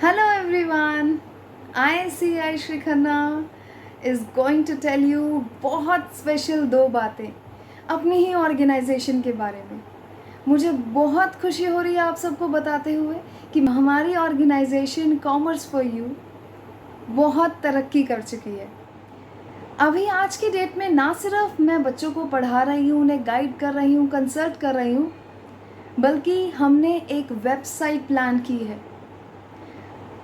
Hello everyone, I Shri Khanna is going to tell you बहुत special दो बातें अपनी ही ऑर्गेनाइजेशन के बारे में। मुझे बहुत खुशी हो रही है आप सबको बताते हुए कि हमारी ऑर्गेनाइजेशन कॉमर्स फॉर यू बहुत तरक्की कर चुकी है। अभी आज की डेट में ना सिर्फ मैं बच्चों को पढ़ा रही हूँ, उन्हें गाइड कर रही हूँ, कंसल्ट कर रही हूँ, बल्कि हमने एक वेबसाइट प्लान की है।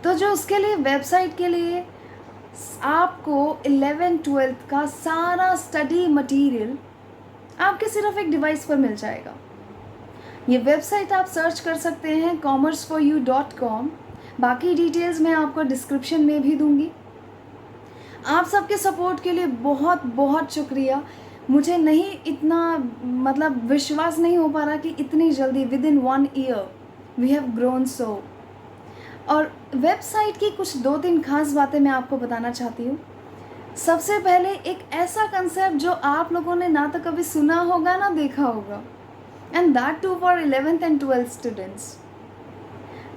तो जो उसके लिए वेबसाइट के लिए आपको 11th-12th का सारा स्टडी मटेरियल आपके सिर्फ एक डिवाइस पर मिल जाएगा। ये वेबसाइट आप सर्च कर सकते हैं commerceforyou.com। बाकी डिटेल्स मैं आपको डिस्क्रिप्शन में भी दूंगी। आप सबके सपोर्ट के लिए बहुत बहुत शुक्रिया। मुझे नहीं इतना विश्वास नहीं हो पा रहा कि इतनी जल्दी within 1 year we have grown so. और वेबसाइट की कुछ 2-3 खास बातें मैं आपको बताना चाहती हूँ। सबसे पहले एक ऐसा कंसेप्ट जो आप लोगों ने ना तो कभी सुना होगा ना देखा होगा, and that too for 11th and 12th students.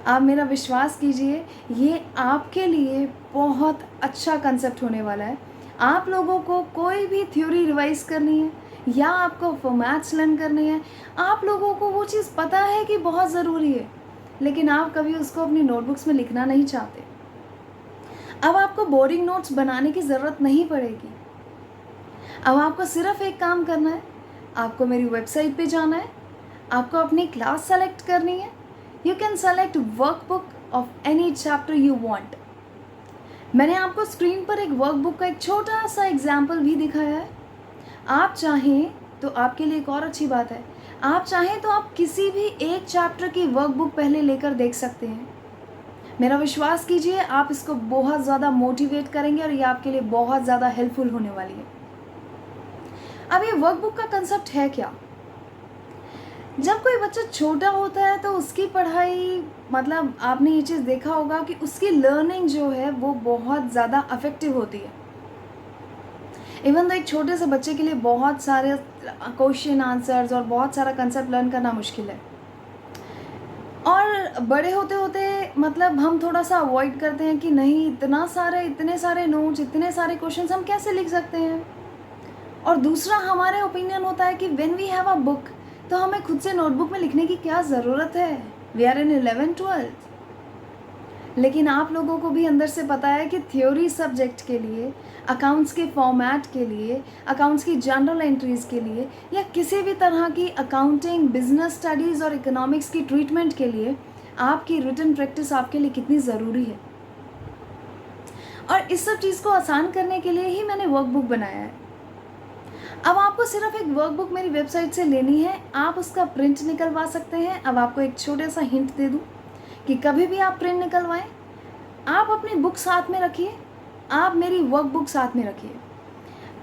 आप मेरा विश्वास कीजिए, ये आपके लिए बहुत अच्छा कंसेप्ट होने वाला है। आप लोगों को कोई भी थ्योरी रिवाइज करनी है या आपको फॉर्मेट्स लर्न करने हैं, आप लोगों को वो चीज़ पता है कि बहुत ज़रूरी है, लेकिन आप कभी उसको अपनी नोटबुक्स में लिखना नहीं चाहते। अब आपको बोरिंग नोट्स बनाने की ज़रूरत नहीं पड़ेगी। अब आपको सिर्फ एक काम करना है, आपको मेरी वेबसाइट पे जाना है, आपको अपनी क्लास सेलेक्ट करनी है। You can select workbook of any chapter you want. मैंने आपको स्क्रीन पर एक वर्कबुक का एक छोटा सा एग्जाम्पल भी दिखाया है। आप चाहें तो आपके लिए एक और अच्छी बात है, आप चाहें तो आप किसी भी एक चैप्टर की वर्कबुक पहले लेकर देख सकते हैं। मेरा विश्वास कीजिए, आप इसको बहुत ज़्यादा मोटिवेट करेंगे और ये आपके लिए बहुत ज़्यादा हेल्पफुल होने वाली है। अब ये वर्कबुक का कंसेप्ट है क्या? जब कोई बच्चा छोटा होता है तो उसकी पढ़ाई आपने ये चीज़ देखा होगा कि उसकी लर्निंग जो है वो बहुत ज़्यादा अफेक्टिव होती है। इवन तो एक छोटे से बच्चे के लिए बहुत सारे क्वेश्चन आंसर्स और बहुत सारा कंसेप्ट लर्न करना मुश्किल है, और बड़े होते होते हम थोड़ा सा अवॉइड करते हैं कि नहीं, इतने सारे नोट्स, इतने सारे क्वेश्चंस हम कैसे लिख सकते हैं। और दूसरा हमारे ओपिनियन होता है कि when we have a book तो हमें खुद से नोटबुक में लिखने की क्या ज़रूरत है, वी आर इन 11th-12th। लेकिन आप लोगों को भी अंदर से पता है कि थ्योरी सब्जेक्ट के लिए, अकाउंट्स के फॉर्मेट के लिए, अकाउंट्स की जनरल एंट्रीज़ के लिए, या किसी भी तरह की अकाउंटिंग, बिजनेस स्टडीज़ और इकोनॉमिक्स की ट्रीटमेंट के लिए आपकी रिटन प्रैक्टिस आपके लिए कितनी ज़रूरी है। और इस सब चीज़ को आसान करने के लिए ही मैंने वर्कबुक बनाया है। अब आपको सिर्फ एक वर्कबुक मेरी वेबसाइट से लेनी है, आप उसका प्रिंट निकलवा सकते हैं। अब आपको एक छोटा सा हिंट दे दूं कि कभी भी आप प्रिंट निकलवाएं, आप अपनी बुक साथ में रखिए, आप मेरी वर्कबुक साथ में रखिए।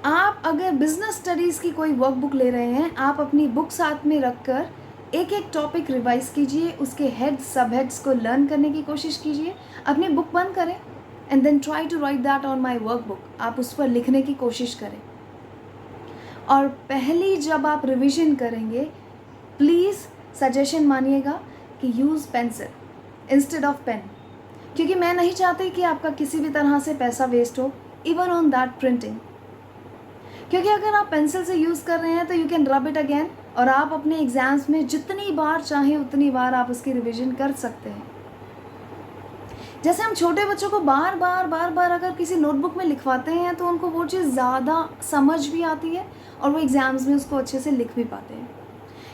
आप अगर बिजनेस स्टडीज़ की कोई वर्कबुक ले रहे हैं, आप अपनी बुक साथ में रखकर एक एक टॉपिक रिवाइज कीजिए, उसके हेड सब हेड्स को लर्न करने की कोशिश कीजिए। अपनी बुक बंद करें and then try to write that on my workbook. आप उस पर लिखने की कोशिश करें। और पहली जब आप रिवीजन करेंगे, प्लीज़ सजेशन मानिएगा कि use pencil instead of pen, क्योंकि मैं नहीं चाहती कि आपका किसी भी तरह से पैसा वेस्ट हो, इवन ऑन दैट प्रिंटिंग। क्योंकि अगर आप पेंसिल से यूज़ कर रहे हैं तो you can rub it again, और आप अपने एग्ज़ाम्स में जितनी बार चाहें उतनी बार आप उसकी रिवीजन कर सकते हैं। जैसे हम छोटे बच्चों को बार बार अगर किसी नोटबुक में लिखवाते हैं तो उनको वो चीज़ ज़्यादा समझ भी आती है और वो एग्ज़ाम्स में उसको अच्छे से लिख भी पाते हैं।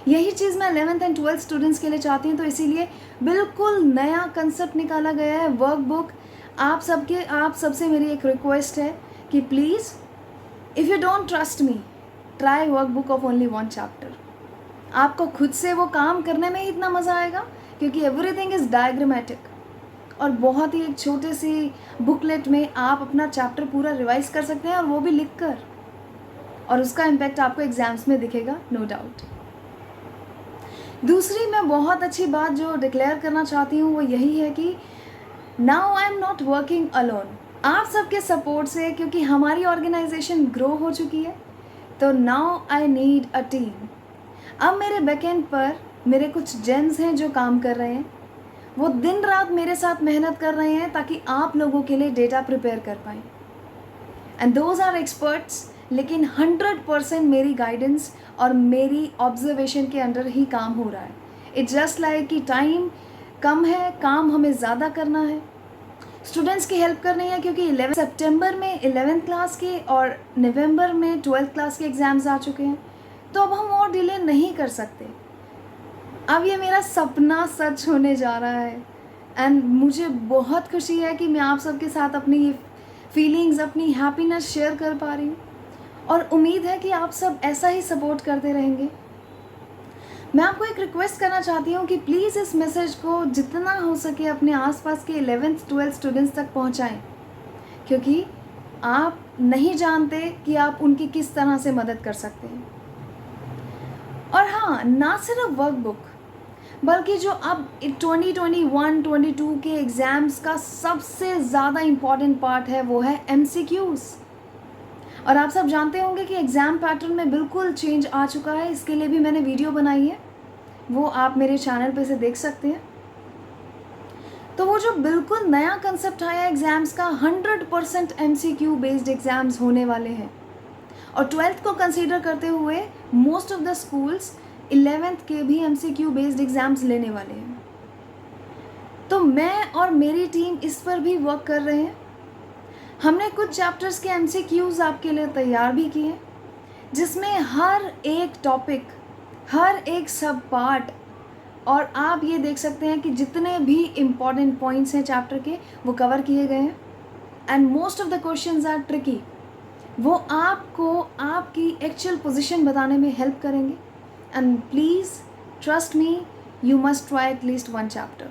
यही चीज़ मैं 11th and 12th स्टूडेंट्स के लिए चाहती हूँ। तो इसीलिए बिल्कुल नया कंसेप्ट निकाला गया है वर्कबुक। आप सबसे मेरी एक रिक्वेस्ट है कि please, if you don't trust me, try workbook of only 1 chapter. आपको खुद से वो काम करने में ही इतना मज़ा आएगा, क्योंकि एवरीथिंग इज़ डायग्रामेटिक, और बहुत ही एक छोटे सी बुकलेट में आप अपना चैप्टर पूरा रिवाइज कर सकते हैं, और वो भी लिख कर, और उसका इम्पैक्ट आपको एग्ज़ाम्स में दिखेगा, नो डाउट। दूसरी मैं बहुत अच्छी बात जो डिक्लेयर करना चाहती हूँ वो यही है कि now I am not working alone. आप सबके सपोर्ट से, क्योंकि हमारी ऑर्गेनाइजेशन ग्रो हो चुकी है, तो now I need a team. अब मेरे बैकएंड पर मेरे कुछ जेम्स हैं जो काम कर रहे हैं, वो दिन रात मेरे साथ मेहनत कर रहे हैं ताकि आप लोगों के लिए डेटा प्रिपेयर कर पाएँ। एंड दोज आर एक्सपर्ट्स, लेकिन 100% मेरी गाइडेंस और मेरी ऑब्जर्वेशन के अंडर ही काम हो रहा है। इट्स जस्ट लाइक कि टाइम कम है, काम हमें ज़्यादा करना है, स्टूडेंट्स की हेल्प करनी है, क्योंकि 11 सितंबर में 11th क्लास के और नवंबर में 12th क्लास के एग्ज़ाम्स आ चुके हैं। तो अब हम और डिले नहीं कर सकते। अब ये मेरा सपना सच होने जा रहा है एंड मुझे बहुत खुशी है कि मैं आप सबके साथ अपनी ये फीलिंग्स, अपनी हैप्पीनेस शेयर कर पा रही हूँ और उम्मीद है कि आप सब ऐसा ही सपोर्ट करते रहेंगे। मैं आपको एक रिक्वेस्ट करना चाहती हूँ कि प्लीज़ इस मैसेज को जितना हो सके अपने आसपास के 11th 12th स्टूडेंट्स तक पहुँचाएँ, क्योंकि आप नहीं जानते कि आप उनकी किस तरह से मदद कर सकते हैं। और हाँ, ना सिर्फ वर्कबुक, बल्कि जो अब 2021-22 के एग्ज़ाम्स का सबसे ज़्यादा इम्पॉर्टेंट पार्ट है वो है MCQs। और आप सब जानते होंगे कि एग्ज़ाम पैटर्न में बिल्कुल चेंज आ चुका है। इसके लिए भी मैंने वीडियो बनाई है, वो आप मेरे चैनल पे से देख सकते हैं। तो वो जो बिल्कुल नया कंसेप्ट आया एग्ज़ाम्स का, 100% MCQ बेस्ड एग्ज़ाम्स होने वाले हैं। और 12th को कंसीडर करते हुए most of the schools 11th के भी MCQ बेस्ड एग्ज़ाम्स लेने वाले हैं। तो मैं और मेरी टीम इस पर भी वर्क कर रहे हैं। हमने कुछ चैप्टर्स के MCQs आपके लिए तैयार भी किए हैं, जिसमें हर एक टॉपिक, हर एक सब पार्ट, और आप ये देख सकते हैं कि जितने भी इम्पॉर्टेंट पॉइंट्स हैं चैप्टर के वो कवर किए गए हैं। And most of the questions are tricky. वो आपको आपकी एक्चुअल पोजीशन बताने में हेल्प करेंगे। And please trust me, you must try at least one chapter.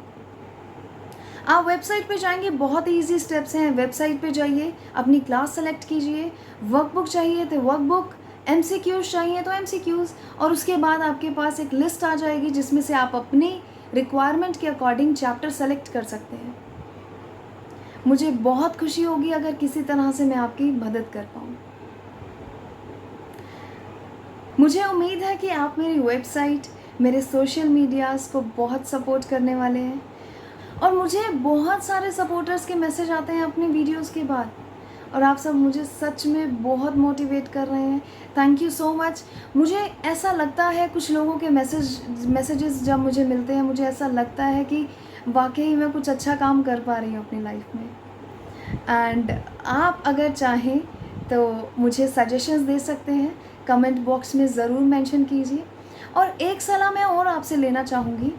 आप वेबसाइट पे जाएंगे, बहुत ईजी स्टेप्स हैं। वेबसाइट पे जाइए, अपनी क्लास सेलेक्ट कीजिए, वर्कबुक चाहिए तो वर्कबुक, MCQs चाहिए तो MCQs, और उसके बाद आपके पास एक लिस्ट आ जाएगी जिसमें से आप अपनी रिक्वायरमेंट के अकॉर्डिंग चैप्टर सेलेक्ट कर सकते हैं। मुझे बहुत खुशी होगी अगर किसी तरह से मैं आपकी मदद कर पाऊँ। मुझे उम्मीद है कि आप मेरी वेबसाइट, मेरे सोशल मीडियाज़ को बहुत सपोर्ट करने वाले हैं। और मुझे बहुत सारे सपोर्टर्स के मैसेज आते हैं अपने वीडियोस के बाद, और आप सब मुझे सच में बहुत मोटिवेट कर रहे हैं। Thank you so much. मुझे ऐसा लगता है, कुछ लोगों के मैसेजेस जब मुझे मिलते हैं, मुझे ऐसा लगता है कि वाकई मैं कुछ अच्छा काम कर पा रही हूँ अपनी लाइफ में। एंड आप अगर चाहें तो मुझे सजेशंस दे सकते हैं, कमेंट बॉक्स में ज़रूर मेंशन कीजिए। और एक सलाह मैं और आपसे लेना चाहूँगी,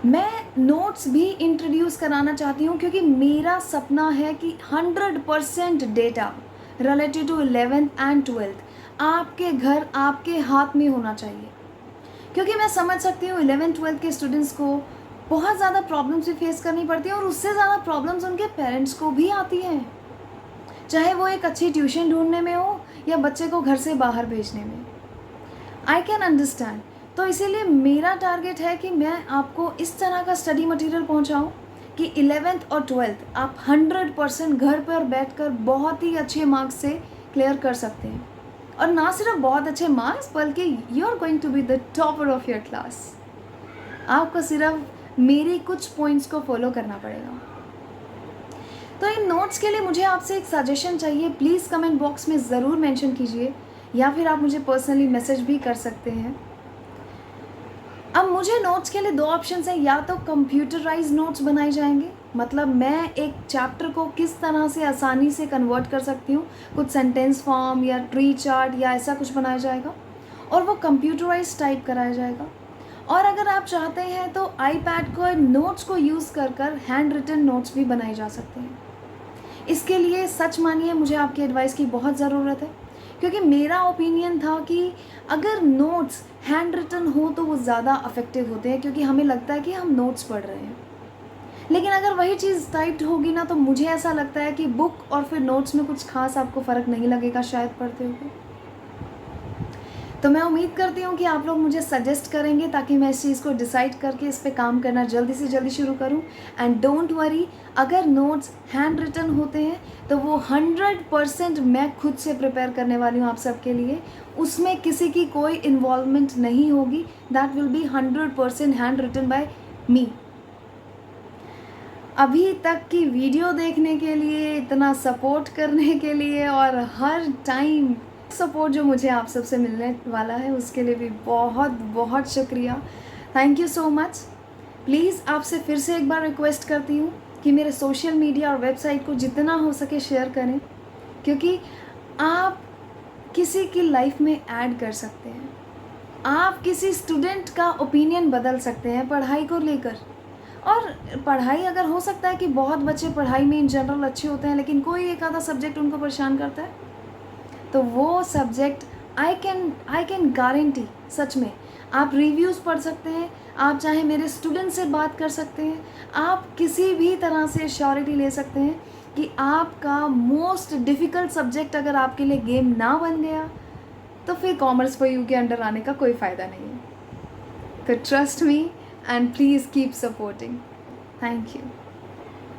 मैं नोट्स भी इंट्रोड्यूस कराना चाहती हूँ, क्योंकि मेरा सपना है कि 100% data related to 11th and 12th आपके घर, आपके हाथ में होना चाहिए। क्योंकि मैं समझ सकती हूँ 11th 12th के स्टूडेंट्स को बहुत ज़्यादा प्रॉब्लम्स भी फेस करनी पड़ती है, और उससे ज़्यादा प्रॉब्लम्स उनके पेरेंट्स को भी आती हैं, चाहे वो एक अच्छी ट्यूशन ढूंढने में हो या बच्चे को घर से बाहर भेजने में। I can understand. तो इसीलिए मेरा टारगेट है कि मैं आपको इस तरह का स्टडी मटेरियल पहुंचाऊं कि 11th और 12th आप 100% घर पर बैठकर बहुत ही अच्छे मार्क्स से क्लियर कर सकते हैं। और ना सिर्फ बहुत अच्छे मार्क्स, बल्कि you are going to be the topper of your class. आपको सिर्फ मेरी कुछ पॉइंट्स को फॉलो करना पड़ेगा। तो इन नोट्स के लिए मुझे आपसे एक सजेशन चाहिए। प्लीज़ कमेंट बॉक्स में ज़रूर मेंशन कीजिए, या फिर आप मुझे पर्सनली मैसेज भी कर सकते हैं। अब मुझे नोट्स के लिए दो ऑप्शंस हैं, या तो कंप्यूटराइज नोट्स बनाए जाएंगे, मतलब मैं एक चैप्टर को किस तरह से आसानी से कन्वर्ट कर सकती हूँ, कुछ सेंटेंस फॉर्म या ट्री चार्ट या ऐसा कुछ बनाया जाएगा, और वो कंप्यूटराइज टाइप कराया जाएगा। और अगर आप चाहते हैं तो आईपैड को नोट्स को यूज़ कर कर हैंड रिटन नोट्स भी बनाए जा सकते हैं। इसके लिए सच मानिए मुझे आपकी एडवाइस की बहुत ज़रूरत है, क्योंकि मेरा ओपिनियन था कि अगर नोट्स हैंड रिटन हो तो वो ज़्यादा अफेक्टिव होते हैं, क्योंकि हमें लगता है कि हम नोट्स पढ़ रहे हैं। लेकिन अगर वही चीज़ टाइप्ड होगी ना, तो मुझे ऐसा लगता है कि बुक और फिर नोट्स में कुछ खास आपको फ़र्क नहीं लगेगा शायद पढ़ते हुए। तो मैं उम्मीद करती हूँ कि आप लोग मुझे सजेस्ट करेंगे, ताकि मैं इस चीज़ को डिसाइड करके इस पे काम करना जल्दी से जल्दी शुरू करूँ। एंड डोंट वरी, अगर नोट्स हैंड रिटन होते हैं तो वो 100% मैं खुद से प्रिपेयर करने वाली हूँ आप सबके लिए। उसमें किसी की कोई इन्वॉल्वमेंट नहीं होगी। That will be 100% handwritten by me. अभी तक की वीडियो देखने के लिए, इतना सपोर्ट करने के लिए और हर टाइम सपोर्ट जो मुझे आप सबसे मिलने वाला है उसके लिए भी बहुत बहुत शुक्रिया। Thank you so much. Please आपसे फिर से एक बार रिक्वेस्ट करती हूँ कि मेरे सोशल मीडिया और वेबसाइट को जितना हो सके शेयर करें, क्योंकि आप किसी की लाइफ में ऐड कर सकते हैं। आप किसी स्टूडेंट का ओपिनियन बदल सकते हैं पढ़ाई को लेकर। और पढ़ाई, अगर हो सकता है कि बहुत बच्चे पढ़ाई में इन जनरल अच्छे होते हैं लेकिन कोई एक आधा सब्जेक्ट उनको परेशान करता है, तो वो सब्जेक्ट आई कैन गारंटी, सच में आप रिव्यूज़ पढ़ सकते हैं, आप चाहे मेरे स्टूडेंट से बात कर सकते हैं, आप किसी भी तरह से श्योरिटी ले सकते हैं कि आपका मोस्ट डिफ़िकल्ट सब्जेक्ट अगर आपके लिए गेम ना बन गया तो फिर कॉमर्स फॉर यू के अंडर आने का कोई फ़ायदा नहीं है। तो trust me and please keep supporting. Thank you.